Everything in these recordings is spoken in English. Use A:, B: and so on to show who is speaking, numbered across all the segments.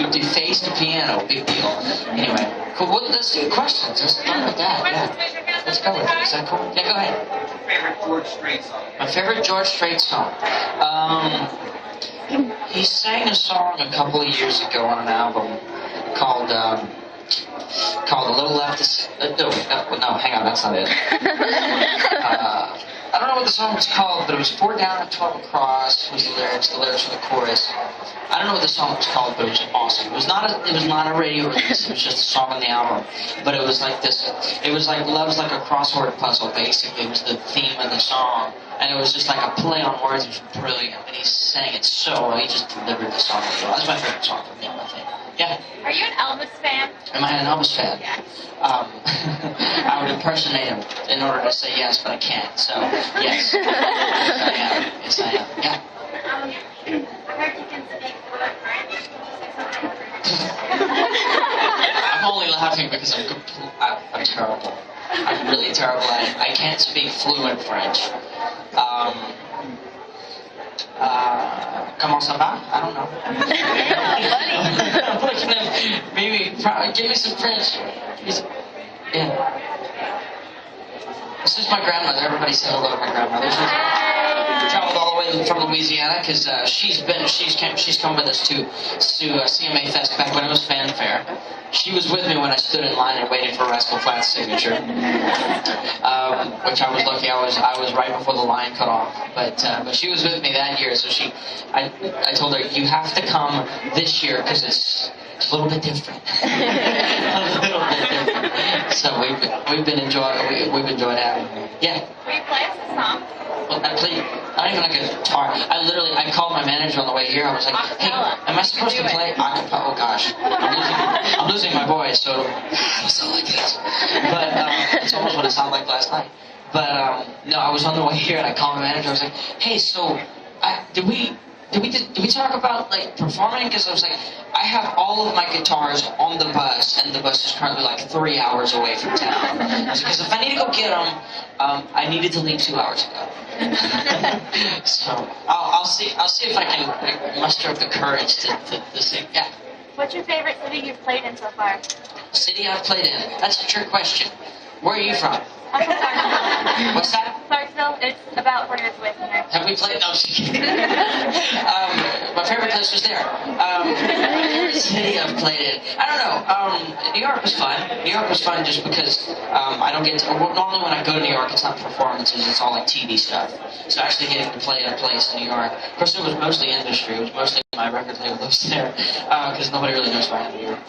A: would do face to piano, big deal. Anyway, cool. Well, let's do questions. Let's start with that. Yeah. Let's go with it. Is that cool? Yeah, go ahead.
B: Favorite George Strait song?
A: My favorite George Strait song. He sang a song a couple of years ago on an album called A Little Left to... no, hang on, that's not it. I don't know what the song was called, but it was 4 down and 12 across was the lyrics for the chorus. I don't know what the song was called, but it was awesome. It was not a radio release, it was just a song on the album. But it was like this, it was like Love's Like a Crossword Puzzle, basically. It was the theme of the song. And it was just like a play on words. It was brilliant. And he sang it so well. He just delivered the song really well. That's my favorite song from him, I think. Yeah.
C: Are you an Elvis fan?
A: Am I an Elvis fan?
C: Yes.
A: I would impersonate him in order to say yes, but I can't. So, yes. Yes, I am. Yes, I am. Yeah.
C: I heard you can speak fluent French.
A: I'm only laughing because I'm terrible. I'm really terrible at it. I can't speak fluent French. Comment ça va? I don't know. I'm looking at maybe, give me some French. Yeah. This is my grandmother. Everybody say hello to my grandmother. She traveled all the way from Louisiana because she's come with us to CMA Fest back when it was fanfare. She was with me when I stood in line and waited for Rascal Flatts' signature, which I was lucky. I was right before the line cut off. But she was with me that year, so I told her, you have to come this year because it's a little bit different. A little bit different. So we've enjoyed having her. Yeah.
C: Will you play us a song?
A: Well, I don't even like a guitar. I called my manager on the way here. I was like, hey, am I supposed to play acapella? Oh gosh, I'm losing my voice, so I sound like this. But it's almost what it sounded like last night. But no, I was on the way here and I called my manager. I was like, hey, so did we talk about like performing? Because I was like, I have all of my guitars on the bus, and the bus is currently like 3 hours away from town. Because if I need to go get them, I needed to leave 2 hours ago. So I'll see if I can muster up the courage to sing. Yeah.
C: What's your favorite city you've played in so far?
A: City I've played in. That's a trick question. Where are you from?
C: I'm from Clarksville.
A: What's that?
C: Clarksville. It's about 4 minutes away from here.
A: Have we played? No, my favorite place was there. City I've played in. I don't know. New York was fun. New York was fun just because I don't get to... Normally when I go to New York, it's not performances, it's all like TV stuff. So actually getting to play at a place in New York... Of course, it was mostly industry. It was mostly my record label that was there. Because nobody really knows where I am in New York.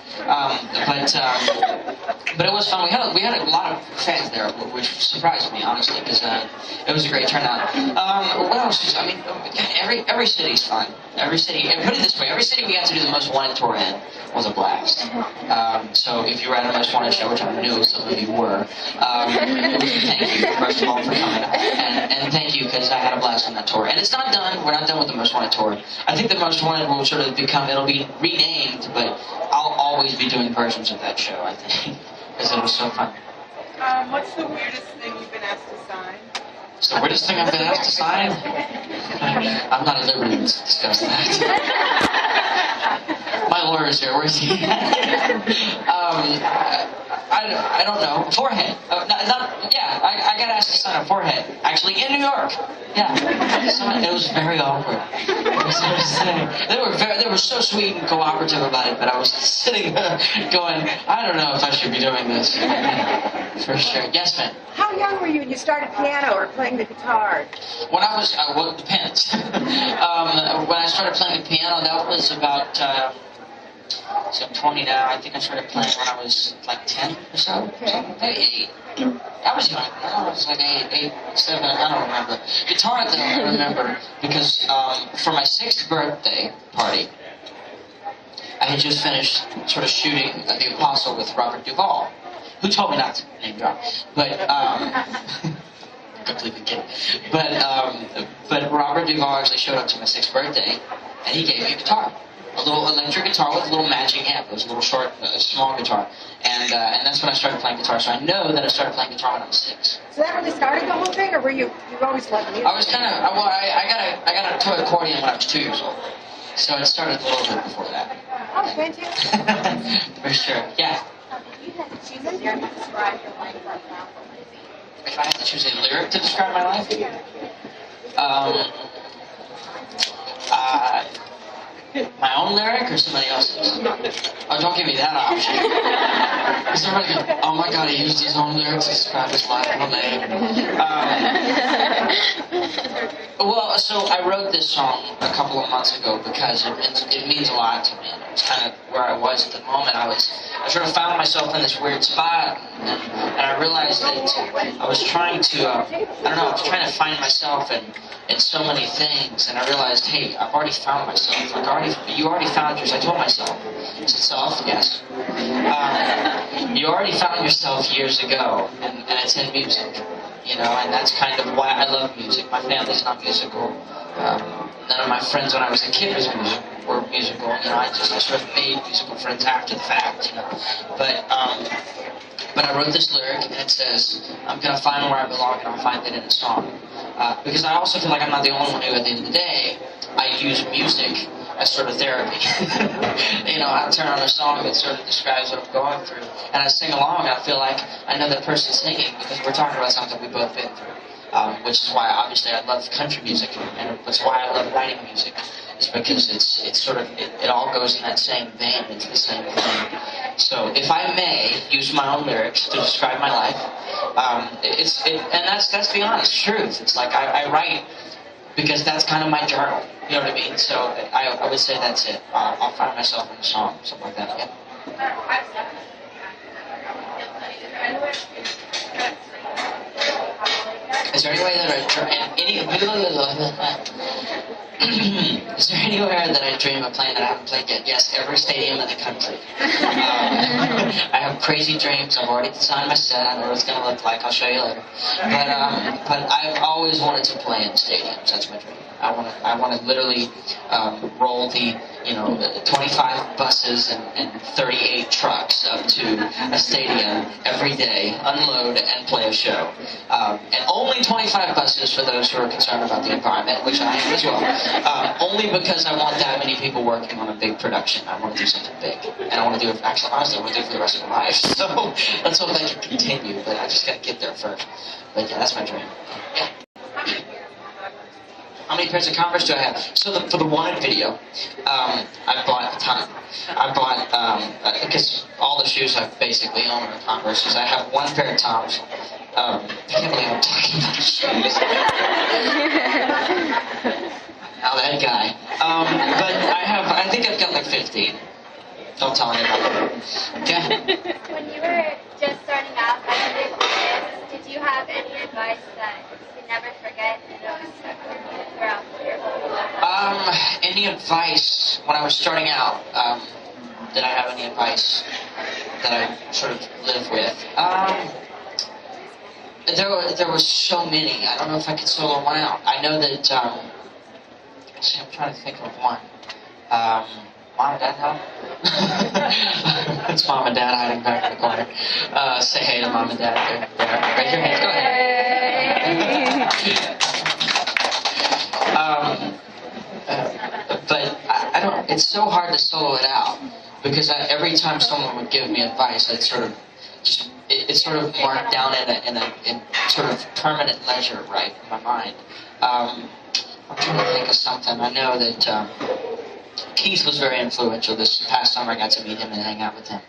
A: But it was fun. We had a lot of fans there, which surprised me, honestly, because it was a great turnout. What else? I mean, every city's fun. Every city, and put it this way, every city we got to do the Most Wanted tour in was a blast. So if you were at a Most Wanted show, which I knew some of you were, thank you, first of all, for coming. And thank you, because I had a blast on that tour. And it's not done. We're not done with the Most Wanted tour. I think the Most Wanted will sort of it'll be renamed, but I'll always be doing versions of that show, I think, because it was so fun.
D: What's the weirdest thing you've been asked to sign?
A: It's the weirdest thing I've been asked to sign? I'm not at liberty to discuss that. My lawyer's here. Where's he? I don't know. Forehead. I got asked to sign a forehead. Actually, in New York. Yeah. It was very awkward. They were so sweet and cooperative about it, but I was sitting there going, I don't know if I should be doing this. For sure. Yes, ma'am.
D: How young were you when you started piano or playing the guitar?
A: When I was, well, it depends. When I started playing the piano, that was about, so I'm 20 now. I think I started playing when I was like 10 or so.
D: Okay.
A: I was young. I was like 8, 7, I don't remember. Guitar, though, I remember, because for my 6th birthday party, I had just finished sort of shooting The Apostle with Robert Duvall, who told me not to name drop. But, completely kidding. But Robert Duvall actually showed up to my 6th birthday, and he gave me a guitar. A little electric guitar with a little matching amp. It was a little short, small guitar. And that's when I started playing guitar. So I know that I started playing guitar when I was 6.
D: So that really started the whole thing, or were you always loved music?
A: I was kind of, I got a toy accordion when I was 2 years old. So it started a little bit before that.
D: Oh,
A: life.
C: Could you?
A: For sure. Yeah.
C: If you had to choose a lyric to describe your life right now, what would it be?
A: If I had to choose a lyric to describe my life, uh, my own lyric or somebody else's? Oh, don't give me that option. Because everybody goes, oh my god, he used his own lyrics to describe his life. Oh, well, so I wrote this song a couple of months ago because it means a lot to me. It's kind of where I was at the moment. I sort of found myself in this weird spot, and I realized that I was trying to, I was trying to find myself in so many things, and I realized, hey, I've already found myself. You already found yours. I told myself. Is it self? Yes. You already found yourself years ago, and it's in music. And that's kind of why I love music. My family's not musical. None of my friends when I was a kid were musical. I sort of made musical friends after the fact. But I wrote this lyric, and it says, I'm going to find where I belong, and I'll find it in a song. Because I also feel like I'm not the only one who, at the end of the day, I use music as sort of therapy. I turn on a song that sort of describes what I'm going through, and I sing along, and I feel like I know the person singing because we're talking about something we've both been through. Which is why, obviously, I love country music, and that's why I love writing music. Is because it all goes in that same vein. It's the same thing. So, if I may use my own lyrics to describe my life, and that's the honest truth. It's like I write because that's kind of my journal. You know what I mean? So I would say that's it. I'll find myself in a song, something like that. Yeah. Is there any way that is there anywhere that I dream of playing that I haven't played yet? Yes, every stadium in the country. I have crazy dreams. I've already designed my set. I know what it's going to look like. I'll show you later. But I've always wanted to play in stadiums. That's my dream. I want to literally roll the 25 buses and 38 trucks up to a stadium every day, unload and play a show. And only 25 buses for those who are concerned about the environment, which I am as well. Only because I want that many people working on a big production. I want to do something big. And I want to do it, actually, honestly, I want to do it for the rest of my life. So let's hope that can continue, but I just got to get there first. But yeah, that's my dream. Yeah. How many pairs of Converse do I have? So for the wanted video, I bought a ton. I bought, because all the shoes I basically own are Converses. I have one pair of Toms. I can't believe I'm talking about shoes. Now that guy. But I think I've got like 15. Don't tell anybody. Yeah.
C: When you were just starting out as an artist, did you have any advice that you never forget throughout your whole life?
A: Any advice when I was starting out? Did I have any advice that I sort of live with? There were so many. I don't know if I could solo one out. I know that. I'm trying to think of one. Mom and Dad help? It's Mom and Dad hiding back in the corner. Say hey to Mom and Dad. There. Raise your hands. Go ahead. But I don't. It's so hard to solo it out because every time someone would give me advice, I'd sort of just it's sort of marked down in sort of permanent ledger, right, in my mind. I'm trying to think of something. I know that Keith was very influential. This past summer I got to meet him and hang out with him.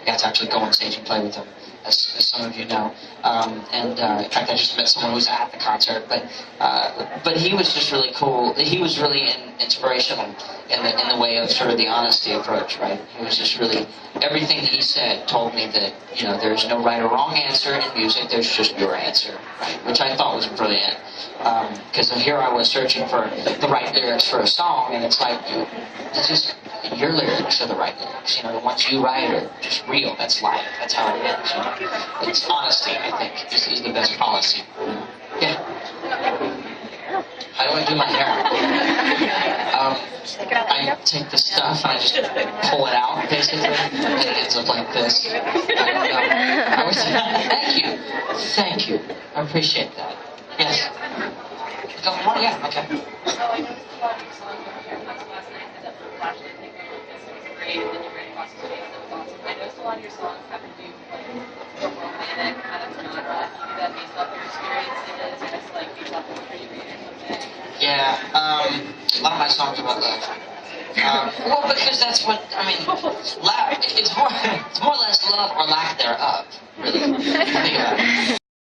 A: I got to actually go on stage and play with him, as some of you know. In fact, I just met someone who was at the concert. But he was just really cool. He was really inspirational in the way of sort of the honesty approach, right? He was just really, everything that he said told me that, there's no right or wrong answer in music, there's just your answer, right? Which I thought was brilliant. Because here I was searching for the right lyrics for a song, and it's like, it's just, your lyrics are the right lyrics. The ones you write are just real. That's life. That's how it is. It's honesty, I think, is the best policy. Yeah. How do I do my hair? I take the stuff and I just pull it out, basically, and it ends up like this. I don't know. Thank you. I appreciate that. Yes. Go on, yeah, okay.
E: So I noticed a lot of your songs on your podcast last night had a flashlight thing going like this, and it was great. process was awesome. I noticed a lot of your songs have to do like the romantic kind of genre. Do you do that based off your experiences or just like based off of what you're doing or something?
A: Yeah, a lot of my songs are about love. Well, because that's what I mean. It's more or less love or lack thereof. Really, think about it.